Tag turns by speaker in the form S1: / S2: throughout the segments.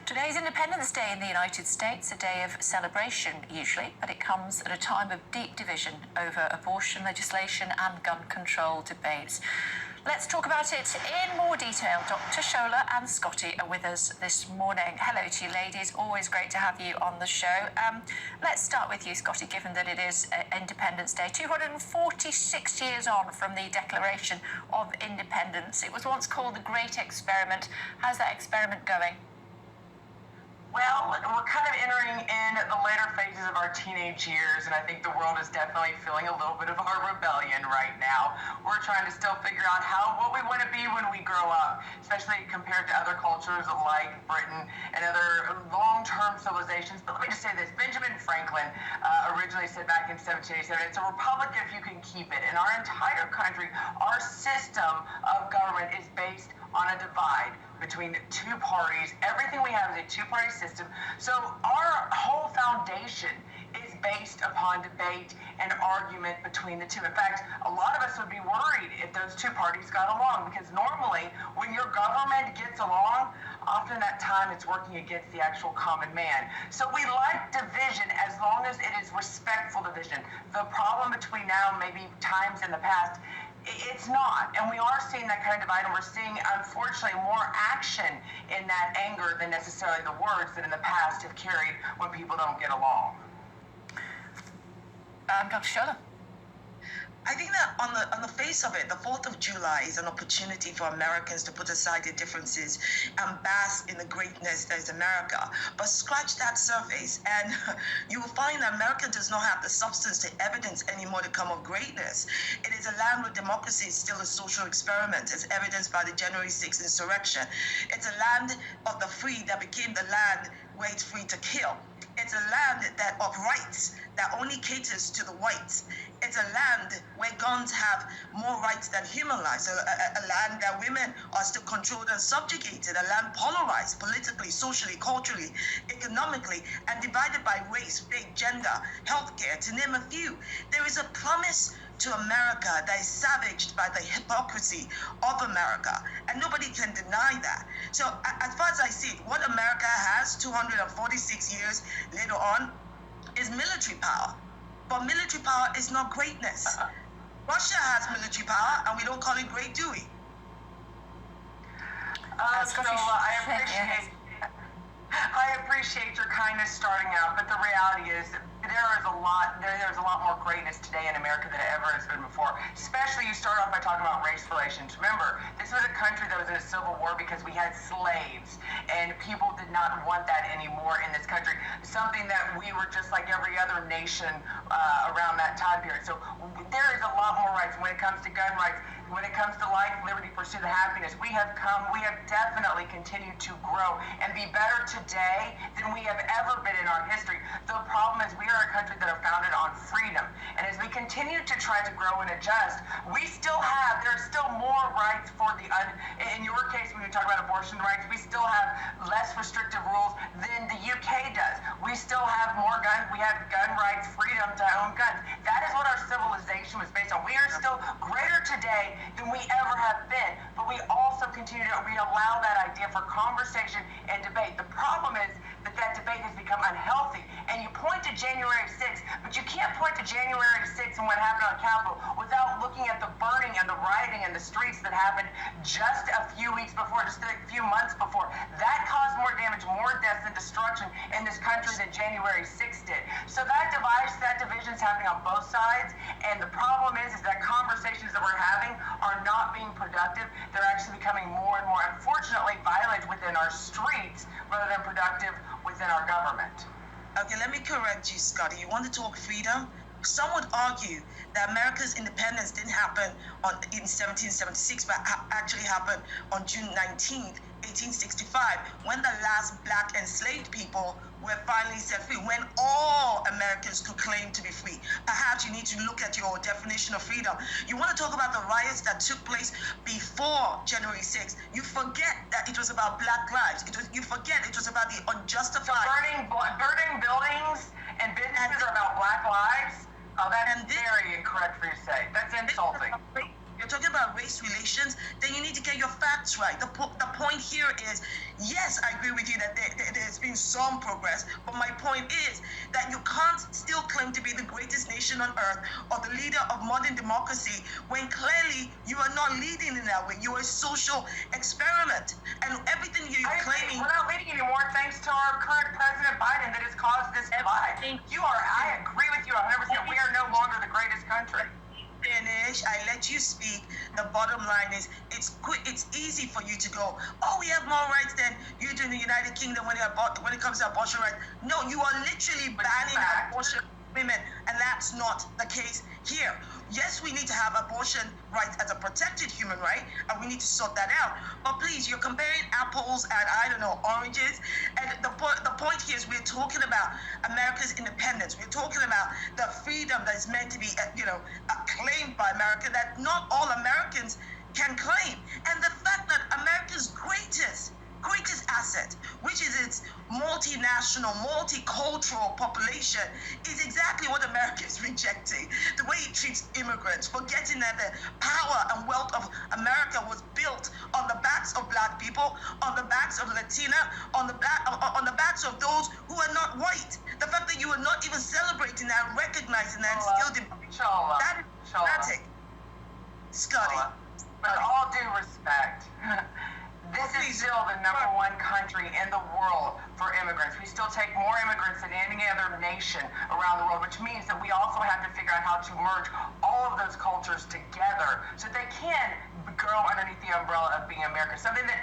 S1: Today is Independence Day in the United States, a day of celebration usually, but it comes at a time of deep division over abortion legislation and gun control debates. Let's talk about it in more detail. Dr. Shola and Scotty are with us this morning. Hello to you ladies, always great to have you on the show. Let's start with you, Scotty, given that it is Independence Day, 246 years on from the Declaration of Independence. It was once called the Great Experiment. How's that experiment going?
S2: Well, we're kind of entering in the later phases of our teenage years, and I think the world is definitely feeling a little bit of our rebellion right now. We're trying to still figure out what we want to be when we grow up, especially compared to other cultures like Britain and other long-term civilizations. But let me just say this. Benjamin Franklin originally said back in 1787, it's a republic if you can keep it. In our entire country, our system of government is based on a divide between two parties. Everything we have is a two-party system. So our whole foundation is based upon debate and argument between the two. In fact, a lot of us would be worried if those two parties got along, because normally when your government gets along, often that time it's working against the actual common man. So we like division as long as it is respectful division. The problem between now and maybe times in the past, it's not, and we are seeing that kind of divide, and we're seeing, unfortunately, more action in that anger than necessarily the words that in the past have carried when people don't get along.
S1: Dr. Shola.
S3: I think that on the face of it, the 4th of July is an opportunity for Americans to put aside their differences and bask in the greatness that is America. But scratch that surface and you will find that America does not have the substance to evidence any modicum of greatness. It is a land where democracy is still a social experiment, as evidenced by the January 6th insurrection. It's a land of the free that became the land where it's free to kill. It's a land that of rights that only caters to the whites. It's a land where guns have more rights than human lives, a land that women are still controlled and subjugated, a land polarized politically, socially, culturally, economically, and divided by race, faith, gender, healthcare, to name a few. There is a promise to America that is savaged by the hypocrisy of America, and nobody can deny that. So as far as I see it, what America has 246 years later on is military power. But military power is not greatness. Russia has military power, and we don't call it great, do we?
S2: I appreciate your kindness starting out, but the reality is there's a lot more greatness today in America than ever has been before. Especially, you start off by talking about race relations. Remember, this was a country that was in a civil war because we had slaves, and people did not want that anymore in this country. Something that we were just like every other nation around that time period. So there is a lot more rights when it comes to gun rights. When it comes to life, liberty, pursuit of happiness, we have definitely continued to grow and be better today than we have ever been in our history. The problem is we are a country that are founded on freedom. And as we continue to try to grow and adjust, there's still more rights for in your case, when you talk about abortion rights, we still have less restrictive rules than the UK does. We still have more guns. We have gun rights, freedom to own guns. That is what our civilization was based on. We are still greater today than we ever have been, but we also we allow that idea for conversation and debate. The problem is that debate has become unhealthy, and you point to January 6th, but you can't point to January 6th and what happened on Capitol without looking at the burning and the rioting in the streets that happened just a few weeks before, just a few months before. That caused more damage, more deaths and destruction in this country than January 6th did. So that division is happening on both sides, and the problem is that conversations that we're having are not being productive. They're actually becoming more and more, unfortunately, violent within our streets rather than productive within our government.
S3: Okay, let me correct you, Scotty. You want to talk freedom? Some would argue that America's independence didn't happen in 1776, but actually happened on June 19th, 1865, when the last black enslaved people were finally set free, when all Americans could claim to be free. Perhaps you need to look at your definition of freedom. You want to talk about the riots that took place before January 6th. You forget that it was about black lives. You forget it was about the unjustified.
S2: So burning buildings and businesses are about black lives? Oh, that's very incorrect for you to say. That's insulting.
S3: You're talking about race relations, then you need to get your facts right. The point here is, yes, I agree with you that there some progress. But my point is that you can't still claim to be the greatest nation on earth or the leader of modern democracy when clearly you are not leading in that way. You are a social experiment. And everything you're claiming...
S2: We're not leading anymore thanks to our current President Biden that has caused this divide. I agree with you 100%. We are no longer the greatest country.
S3: Finish. I let you speak. The bottom line is, it's easy for you to go, oh, we have more rights than you do in the United Kingdom when it comes to abortion rights. No, you are literally banning abortion women, and that's not the case here. Yes, we need to have abortion rights as a protected human right, and we need to sort that out. But please, you're comparing apples and, I don't know, oranges. And the point here is we're talking about America's independence. We're talking about the freedom that is meant to be, claimed by America that not all Americans can claim. And the fact that America's greatest asset, which is its multinational, multicultural population, is exactly what America is rejecting. The way it treats immigrants, forgetting that the power and wealth of America was built on the backs of Black people, on the backs of Latina, on the backs of those who are not white. The fact that you are not even celebrating that, recognizing that, that is dramatic. Scotty.
S2: With all due respect, this is still the number one country in the world for immigrants. We still take more immigrants than any other nation around the world, which means that we also have to figure out how to merge all of those cultures together so they can grow underneath the umbrella of being America, something that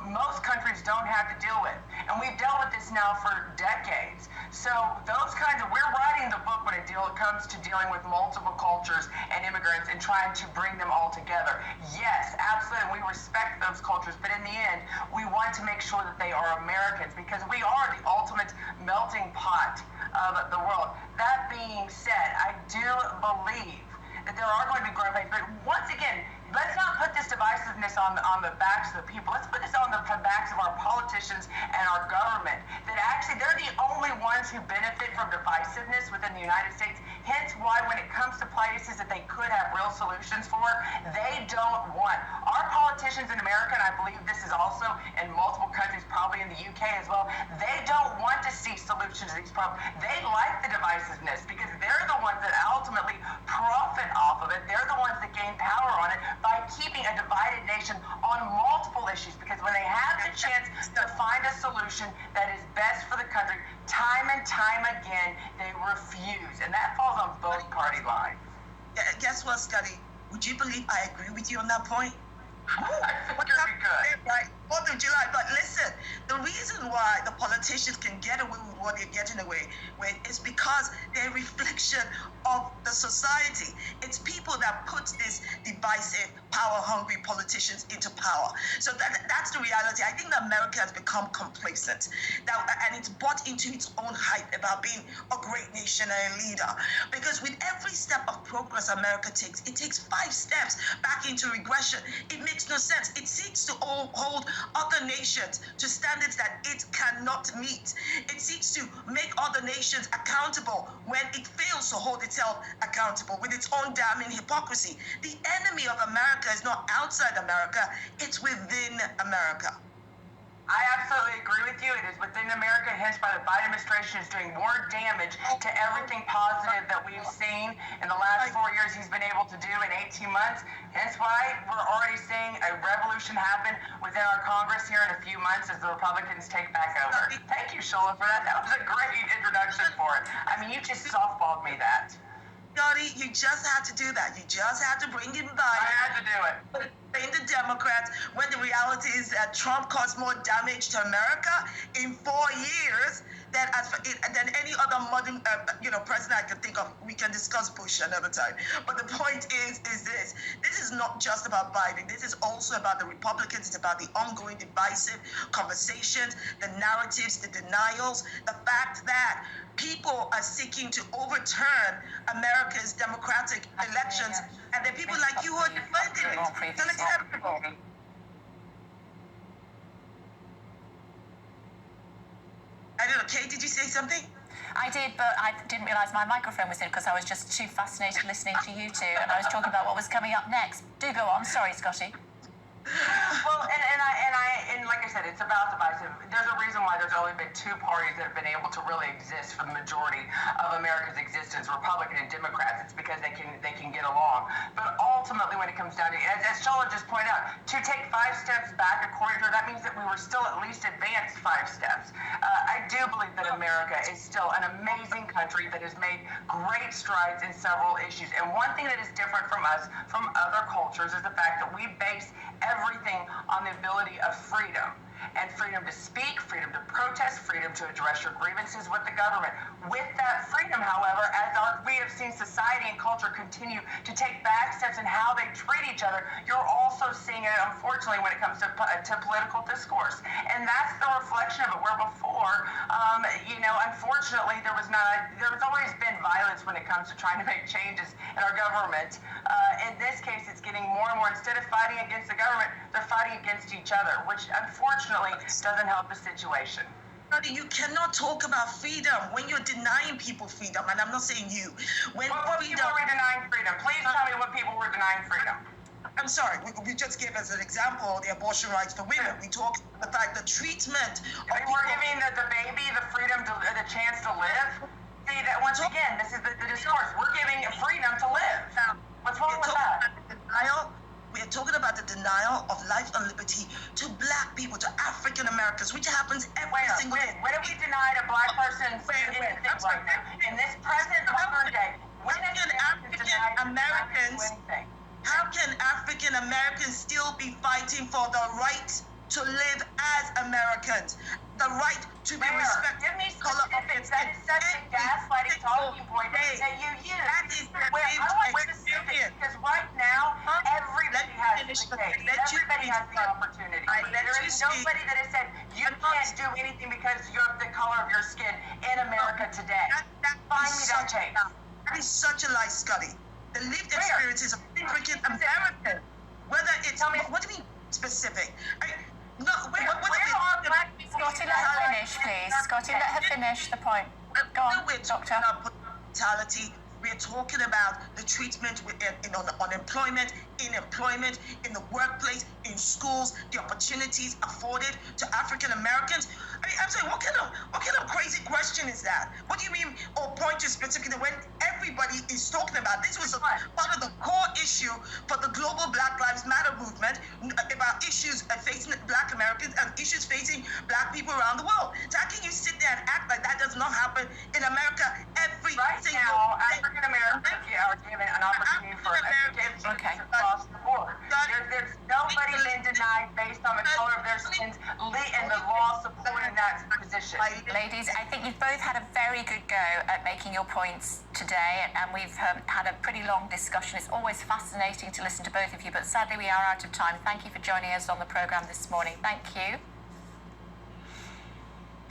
S2: most countries don't have to deal with. And we've dealt with this now for decades. So we're writing the book when it comes to dealing with multiple cultures and immigrants and trying to bring them all together. Yes, absolutely, we respect those cultures, but in the end, we want to make sure that they are Americans because we are the ultimate melting pot of the world. That being said, I do believe that there are going to be growing pains, but once again, let's not put this divisiveness on the backs of the people. Let's put this on the backs of our politicians and our government. That actually they're the only ones who benefit from divisiveness within the United States. Hence why when it comes to places that they could have real solutions for, they don't want. Our politicians in America, and I believe this is also in multiple countries, probably in the UK as well, they don't want to see solutions to these problems. They like the divisiveness because they're the ones that ultimately profit off of it. They're the ones that gain power on it by keeping a divided nation on multiple issues, because when they have the chance to find a solution that is best for the country, time and time again, they refuse. And that falls on both party lines.
S3: Yeah, guess what, Scotty? Would you believe I agree with you on that point?
S2: I figured we could.
S3: Right, 4th of July. But listen, the reason why the politicians can get away with what they're getting away with is because they're a reflection of the society. It's people that put this divisive, power-hungry politicians into power. So that's the reality. I think that America has become complacent, and it's bought into its own hype about being a great nation and a leader. Because with every step of progress America takes, it takes 5 steps back into regression. It makes no sense. It seeks to hold other nations to standards that it cannot meet. It seeks to make other nations accountable when it fails to hold itself accountable with its own damning hypocrisy. The enemy of America is not outside America, it's within America.
S2: I absolutely agree with you. It is within America, hence why the Biden administration is doing more damage to everything positive that we've seen in the last 4 years he's been able to do in 18 months. Hence why we're already seeing a revolution happen within our Congress here in a few months as the Republicans take back over. Thank you, Shola, for that. That was a great introduction for it. I mean, you just softballed me that.
S3: Scotty, you just had to do that. You just had to bring him by.
S2: I had to do it.
S3: Blame the Democrats when the reality is that Trump caused more damage to America in 4 years than any other modern president I can think of. We can discuss Bush another time. But the point is this. This is not just about Biden. This is also about the Republicans. It's about the ongoing divisive conversations, the narratives, the denials, the fact that people are seeking to overturn America's democratic elections, and there are people like you who are defending it. It's unacceptable. I don't know, Kate, did you say something?
S1: I did, but I didn't realise my microphone was in because I was just too fascinated listening to you two, and I was talking about what was coming up next. Do go on. Sorry, Scotty.
S2: Well, and like I said, it's about divisive. There's a reason why there's only been two parties that have been able to really exist for the majority of America's existence, Republican and Democrats. It's because they can get along. But ultimately, when it comes down to, as Shola just pointed out, to take 5 steps back, according to her, that means that we were still at least advanced 5 steps. I do believe that America is still an amazing country that has made great strides in several issues. And one thing that is different from us, from other cultures, is the fact that we base everything on the ability of freedom. And freedom to speak, freedom to protest, freedom to address your grievances with the government. With that freedom, however, as we have seen society and culture continue to take back steps in how they treat each other, you're also seeing it, unfortunately, when it comes to political discourse. And that's the reflection of it, where before, unfortunately, there was always been violence when it comes to trying to make changes in our government. In this case, it's getting more and more, instead of fighting against the government, they're fighting against each other, which unfortunately doesn't help the situation.
S3: You cannot talk about freedom when you're denying people freedom, and I'm not saying you. What
S2: people were denying freedom? Please tell me what people were denying freedom.
S3: I'm sorry, we just gave as an example the abortion rights for women. We talked about the fact the treatment of
S2: we're giving the baby the freedom, the chance to live. See, that once again, this is the discourse. We're giving freedom to live. What's wrong with that?
S3: We are talking about the denial of life and liberty to Black people, to African Americans, which happens every single day.
S2: When have we denied a Black person anything right now? In this present modern day, when have African Americans?
S3: How can African Americans still be fighting for the right to live as Americans, the right to be respected?
S2: Give me specifics. That is such a gaslighting talking point that you use.
S3: That is the
S2: experience. Because right now, everybody has the case. Everybody has the opportunity. There is nobody that has said you can't do anything because you're the color of your skin in America today. Find me that case.
S3: That is such a lie, Scotty. The lived experiences of African American, whether it's what do you mean specific?
S1: Scotty, let her finish, please. Scotty, let her finish the point. Go on, Doctor.
S3: Brutality. We're talking about the treatment in unemployment, in employment, in the workplace, in schools, the opportunities afforded to African Americans. I mean, I'm saying, what kind of crazy question is that? What do you mean, or point to specifically when everybody is talking about this was part of the core issue for the global Black Lives Matter movement about issues facing Black Americans and issues facing Black people around the world. So how can you sit there and act like that does not happen in America every single day?
S2: African Americans are given an opportunity for education across the board. There's nobody been denied based on the color of their skins, and the law supporting that position.
S1: Ladies, I think you've both had a very good go at making your points today, and we've had a pretty long discussion. It's always fascinating to listen to both of you, but sadly we are out of time. Thank you for joining us on the programme this morning. Thank you.